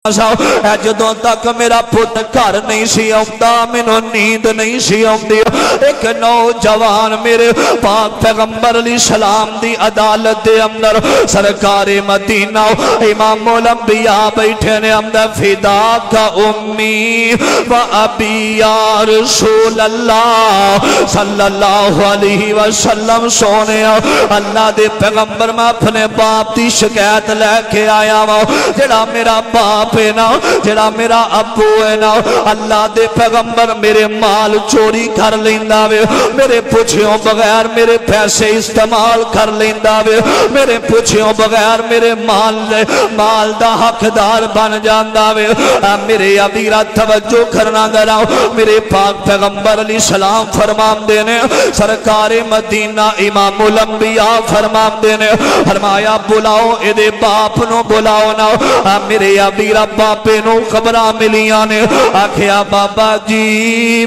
جدوں تک میرا پت گھر نہیں سی آتا مینوں نیند نہیں سی آتی ایک نوجوان میرے پاک پیغمبر علیہ السلام دی عدالت دے اندر سرکار مدینہ امام الانبیاء بیٹھے نے اندر فداک امی و ابی یا رسول اللہ صلی اللہ علیہ وسلم سونے اللہ دے پیغمبر میں اپنے باپ دی شکایت لے کے آیا ہوں جڑا میرا باپ ہے نا جڑا میرا ابو ہے نا اللہ دے پیغمبر میرے مال چوری کر لیندا وے میرے پوچھیوں بغیر میرے پیسے استعمال کر لیندا وے میرے پوچھیوں بغیر میرے مال دا حقدار بن جاندا وے میرے ابیرا توجہ کرنا ذرا میرے پاک پیغمبر علیہ السلام فرماندے نے سرکار مدینہ امام الانبیاء فرماندے نے فرمایا بلاؤ اے دے باپ نو بلاؤ نا میرے ابیرا باپے نو خبراں ملیاں نے آکھیا بابا جی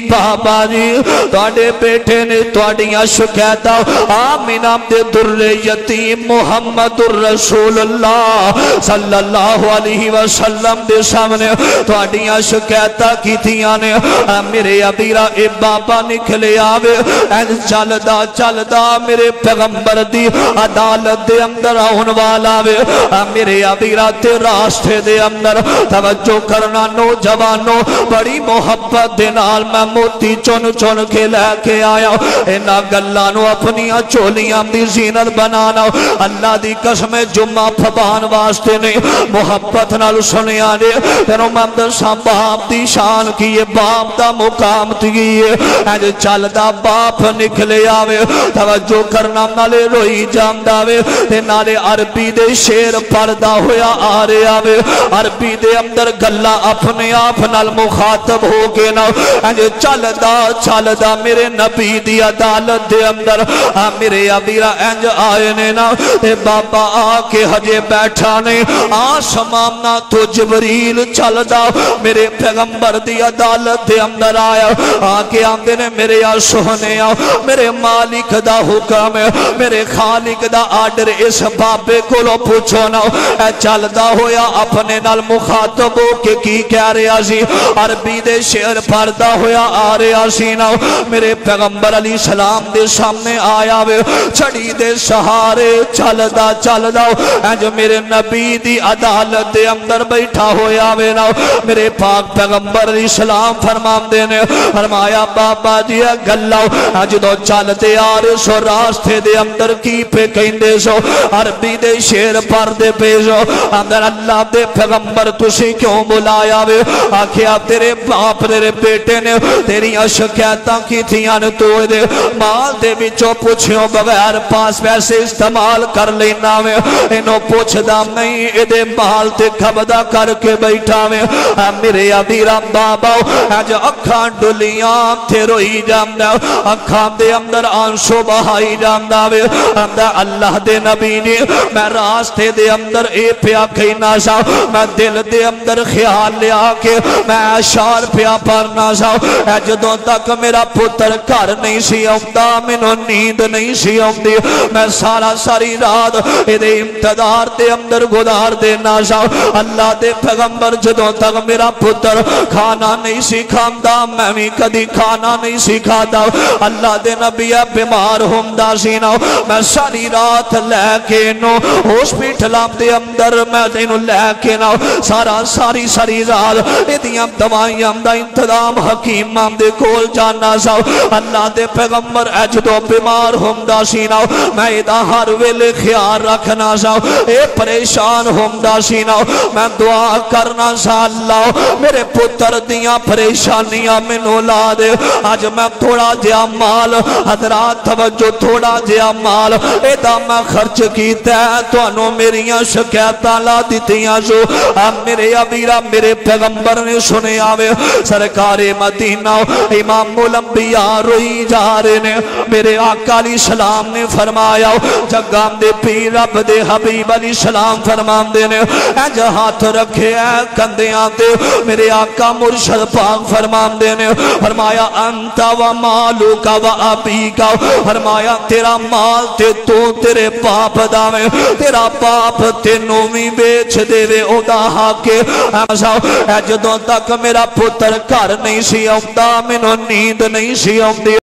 تواڈے بیٹے نے تواڈیاں شکایتاں آمینہ دے در یتیم محمد الرسول اللہ صلی اللہ علیہ وسلم دے سامنے تواڈیاں شکایتاں کیتیاں نے میرے ابیرا اے بابا نکلے آوے چلدا میرے پیغمبر دی عدالت دے اندر آن والا وے میرے ابیرا تے راستے دے اندر توجہ کرنا نوجوانوں بڑی محبت دے نال میں موتی چن کے لے کے آیا انہاں گلاں نو اپنی چولیاں دی زینت بنانا اللہ دی قسم جمعہ پھبان واسطے نہیں محبت نال سنیا نے تینوں میں دساں باپ دی شان کی باپ دا مقام کی اج چلدا باپ نکلے آوے توجہ کرنا نالے روئی جاندا وے تے نالے عربی دے شعر پڑھدا ہویا آ رہا وے عربی دے اندر گلا اپنے آپ نال مخاطب ہو کے نا چلدا میرے نبی دی عدالت دے اندر میرے ابیرا انج آئے نے نا تے بابا آ کے ہجے بیٹھا نے آسمان نا تو جبریل چلدا میرے پیغمبر دی عدالت دے اندر آیا آ کے آندے نے میرے سونے میرے مالک دا حکم میرے خالق دا آرڈر اس بابے کولو پوچھو نا چلدا ہویا اپنے نال مخاطب ہو کے کی کہہ رہا سی عربی دے شعر پڑھدا ہویا آ رہا سی نا میرے پیغمبر علیہ السلام دے سامنے آیا وے چھڑی دے سہارے چلدا انج میرے نبی دی عدالت دے اندر بیٹھا ہویا وے نا میرے پاک پیغمبر علیہ السلام فرماندے نے فرمایا بابا جی گلا جدوں چلدے آ رہے سو راستے دے اندر کی پہ کہندے سو عربی دے شعر پڑھدے پے سو اندر اللہ دے پیغمبر تسی کیوں بلایا وے آکھیا تیرے باپ تیرے بیٹے نے تیری شکایتاں کی تھیاں نے تو دے مال دے وچوں پوچھیوں بغیر پاس پیسے استعمال کر لینا وے انہوں پوچھدا نہیں اے دے مال تے قبضہ کر کے بیٹھا وے میرے ابیرا بابا اج اکھاں ڈلیاں تے روئی جاندا اکھاں دے اندر آنسو بہائی جاندا وے اللہ دے نبی نے میں راستے دے اندر اے پیا کہنا سا میں دل دے اندر خیال لیا کہ میں اشعار پیا پڑھنا سا جدوں تک میرا پتر گھر نہیں سی آتا مینوں نیند نہیں سی آتی میں ساری رات اے انتظار دے اندر گزار دینا سا اللہ دے پیغمبر جدوں تک میرا پتر کھانا نہیں سی کھاندا میں بھی کدی کھانا نہیں سی کھادا اللہ دے نبی بیمار ہوندا سی نا میں ساری رات لے کے نو ہاسپٹل دے اندر میں تینوں لے کے نا ساری رات ادیاں دوائیاں دا انتظام حکیماں دے کول جانا سا اللہ دے پیغمبر جدوں بیمار ہوندا سی نا میں ادا ہر ویلے خیال رکھنا سا اے پریشان ہوندا سی نا میں دعا کرنا سا اللہ میرے پتر دیاں پریشانیاں مینوں لا دے اج میں تھوڑا جہا مال حضرات توجہ تھوڑا جہا مال ادا میں خرچ کیتا ہے تانوں میریاں شکایتاں لا دتیاں سو میرے ابیرا میرے پیغمبر نے سنے آوے سرکار مدینہ امام الانبیاء روئی جا رہے نے میرے آقا علیہ السلام نے فرمایا جگام دے پیر رب دے حبیب علیہ السلام فرمان دے نے انج ہاتھ رکھے کندیاں تے میرے آقا مرشد پاک فرمان دے نے فرمایا انتا و مالوکا و ابیکا فرمایا تیرا مال تے تو تیرے باپ دا میں تیرا باپ تینوں بھی بیچ دے وے او دا کے جدوں تک میرا پتر گھر نہیں سی آਉਂدا مینوں نیند نہیں سی آؤندی